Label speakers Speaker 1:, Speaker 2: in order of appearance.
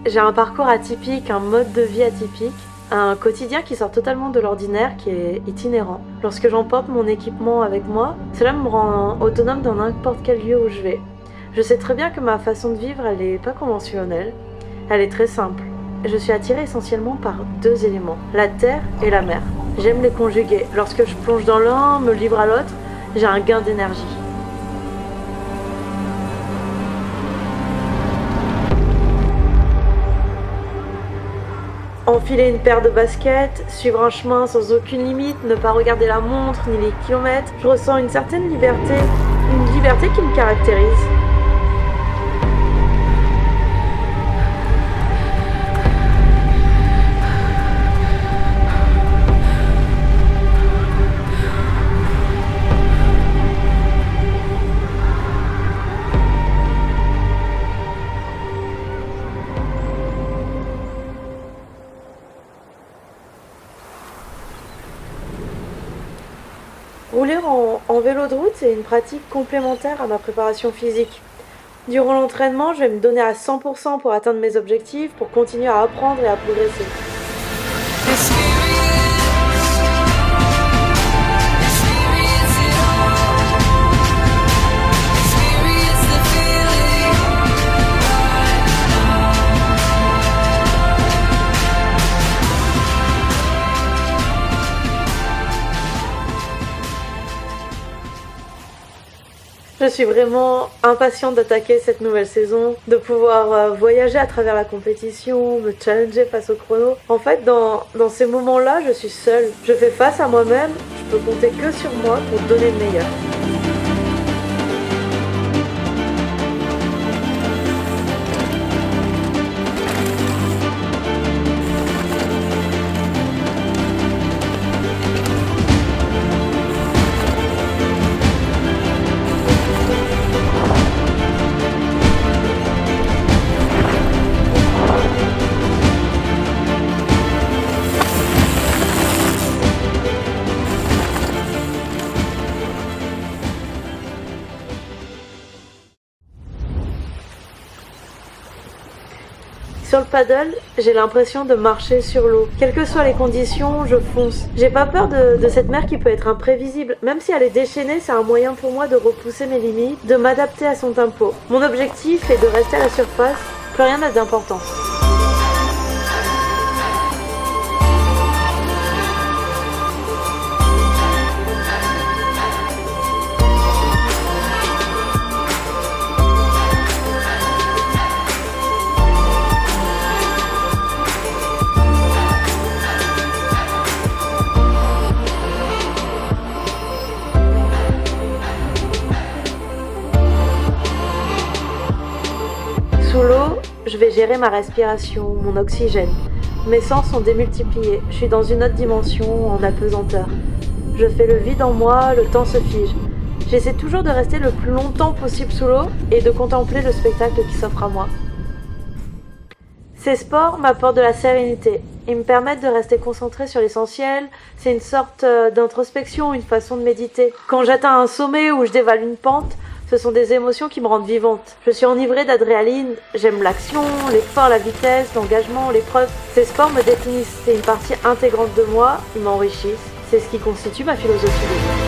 Speaker 1: J'ai un parcours atypique, un mode de vie atypique, un quotidien qui sort totalement de l'ordinaire, qui est itinérant. Lorsque j'emporte mon équipement avec moi, cela me rend autonome dans n'importe quel lieu où je vais. Je sais très bien que ma façon de vivre, elle n'est pas conventionnelle, elle est très simple. Je suis attirée essentiellement par deux éléments, la terre et la mer. J'aime les conjuguer. Lorsque je plonge dans l'un, me livre à l'autre, j'ai un gain d'énergie. Enfiler une paire de baskets, suivre un chemin sans aucune limite, ne pas regarder la montre ni les kilomètres, je ressens une certaine liberté, une liberté qui me caractérise. Rouler en vélo de route, c'est une pratique complémentaire à ma préparation physique. Durant l'entraînement, je vais me donner à 100% pour atteindre mes objectifs, pour continuer à apprendre et à progresser. Je suis vraiment impatiente d'attaquer cette nouvelle saison, de pouvoir voyager à travers la compétition, me challenger face au chrono. En fait, dans ces moments-là, je suis seule. Je fais face à moi-même, je peux compter que sur moi pour donner le meilleur. Sur le paddle, j'ai l'impression de marcher sur l'eau. Quelles que soient les conditions, je fonce. J'ai pas peur de cette mer qui peut être imprévisible. Même si elle est déchaînée, c'est un moyen pour moi de repousser mes limites, de m'adapter à son tempo. Mon objectif est de rester à la surface, plus rien n'a d'importance. Sous l'eau, je vais gérer ma respiration, mon oxygène. Mes sens sont démultipliés, je suis dans une autre dimension, en apesanteur. Je fais le vide en moi, le temps se fige. J'essaie toujours de rester le plus longtemps possible sous l'eau et de contempler le spectacle qui s'offre à moi. Ces sports m'apportent de la sérénité. Ils me permettent de rester concentré sur l'essentiel. C'est une sorte d'introspection, une façon de méditer. Quand j'atteins un sommet ou je dévale une pente, ce sont des émotions qui me rendent vivante. Je suis enivrée d'adrénaline, j'aime l'action, l'effort, la vitesse, l'engagement, l'épreuve. Ces sports me définissent, c'est une partie intégrante de moi, ils m'enrichissent. C'est ce qui constitue ma philosophie de vie.